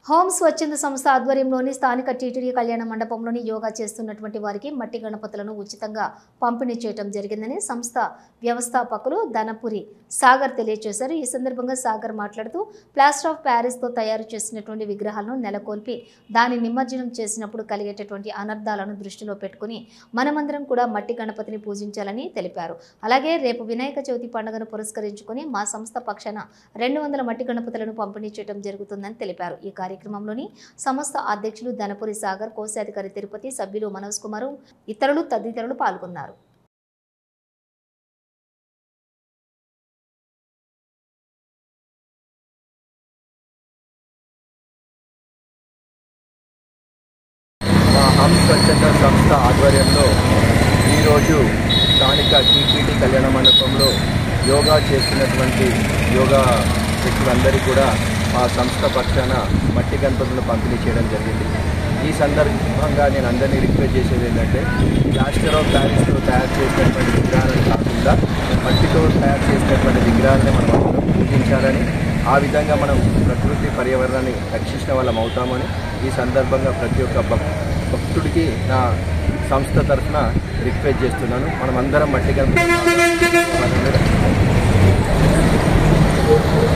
Home స్వచ్ఛంద సంస్థ ఆధ్వర్యంలోని స్థానిక టీటీడీ కళ్యాణ మండపంలోని యోగా చేస్తున్నటువంటి వారికి మట్టి గణపతులను ఉచితంగా పంపిణీ చేయడం జరిగిందని సంస్థ వ్యవస్థాపకులు ధనపురి సాగర్ తెలియజేశారు। ఈ సందర్భంగా సాగర్ మాట్లాడుతూ ప్లాస్టర్ ఆఫ్ ప్యారిస్ తో తయారు చేసినటువంటి విగ్రహాలను నెలకొల్పి దాని నిమజ్జనం చేసినప్పుడు కలిగేటటువంటి అనర్థాలను దృష్టిలో పెట్టుకుని మనమందరం కూడా మట్టి గణపతిని పూజించాలని తెలిపారు। అలాగే రేపు వినాయక చవితి పండుగను పురస్కరించుకొని మా సంస్థ పక్షాన 200 మట్టి గణపతులను పంపిణీ చేయడం జరుగుతుందని తెలిపారు। ఈ కార్యక్రమంలోని సంస్థ అధ్యక్షులు ధనపురి సాగర్, కోశాధికారి తిరుపతి, సభ్యులు మనోజ్ కుమార్, ఇతరులు తదితరులు పాల్గొన్నారు। హోమ్ స్వచ్ఛంద సంస్థ ఆధ్వర్యంలో ఈరోజు స్థానిక టీటీడీ కళ్యాణ మండపంలో యోగా చేస్తున్నటువంటి యోగా వ్యక్తులందరికీ కూడా ఆ సంస్థ పక్షాన మట్టి గణపతులను పంపిణీ చేయడం జరిగింది। ఈ సందర్భంగా నేను అందరినీ రిక్వెస్ట్ చేసేది ఏంటంటే ప్లాస్టర్ ఆఫ్ ప్యారిస్తో తయారు చేసినటువంటి విగ్రహాలను కాకుండా మట్టితో తయారు చేసినటువంటి విగ్రహాలని మనం అందరం పూజించాలని, ఆ విధంగా మనం ప్రకృతి పర్యావరణాన్ని రక్షించిన వాళ్ళం అవుతామని ఈ సందర్భంగా ప్రతి ఒక్క భక్తుడికి నా సంస్థ తరఫున రిక్వెస్ట్ చేస్తున్నాను। మనం అందరం మట్టి గణపతి